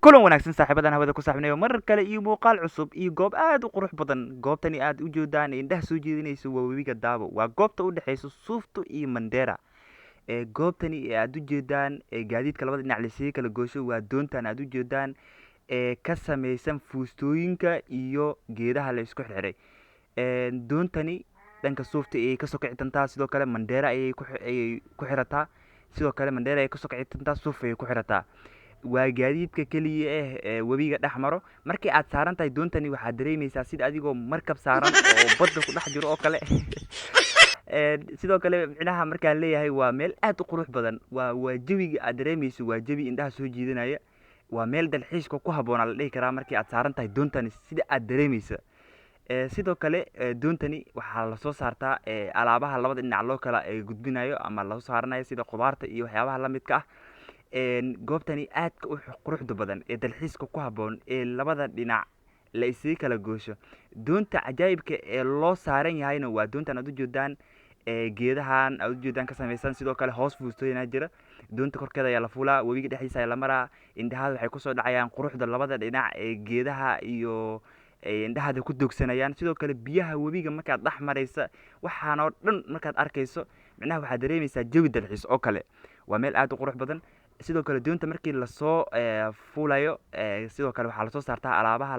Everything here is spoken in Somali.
kulan wanaagsan saaxiibadan hawada ku saaxiibnayo mar kale iyo muuqaal cusub iyo goob aad u qurux badan. Goobtani aad u jeedaan indhaha soo jeedinayso waa webiga Dabo. Waa goobta u dhaxaysa Suufto iyo Mandera. Goobtani aad u jeedaan gaadiidka labada dhinac la sii kala goosho waa doontan aad u jeedaan ka samaysan fuustooyinka iyo geedaha la isku xirxiray. Doontani dhanka Suufto ay ka soo kici tantaa sidoo kale Mandera ay ku xirataa. Sidoo kale Mandera ay ka soo kici tantaa Suuf ay ku xirataa. waa gaadiidka kaliya webiga dhex maro markii aad saaran tahay doontani waxaad dareemaysaa sida adigoo markab saaran oo badda ku dhex jiro oo kale sidoo kale micnaha markaan leeyahay waa meel aad u qurux badan waa jawiga aad dareemayso waa jawi indhaha soo jiidanaya waa meel dalxiiska ku habboon la dhihi karaa markii aad saaran tahay doontani sida aad dareemaysa sidoo kale doontani waxaa lasoo saartaa alaabaha labada dhinac loo kala gudbinayo ama lasoo saaranayo sida khudaarta iyo waxyaabaha la midka ah goobtani aadka u quruxda badan ee dalxiiska ku habboon ee labada dhinac la isii kala goosho doonta cajaa'ibka ee loo saaran yahayna waa doontan aad u jeedaan geedahan aad u jeedaan ka samaysan sidoo kale hoos fuustooyina jira doonta korkeeda ayaa la fuulaa webiga dhexdiisa ayaa la maraa indhahaada waxay kusoo dhacayaan quruxda labada dhinac ee geedaha iyo indhahaada ku doogsanayaan sidoo kale biyaha webiga markaad dhex maraysa waxaanoo dhan markaad arkayso micnaha waxaad dareemaysaa jawi dalxiis oo kale waa meel aad u qurux badan sidoo kale doonta markii lasoo fuulayo sidoo kale waxaa lasoo saartaa alaabaha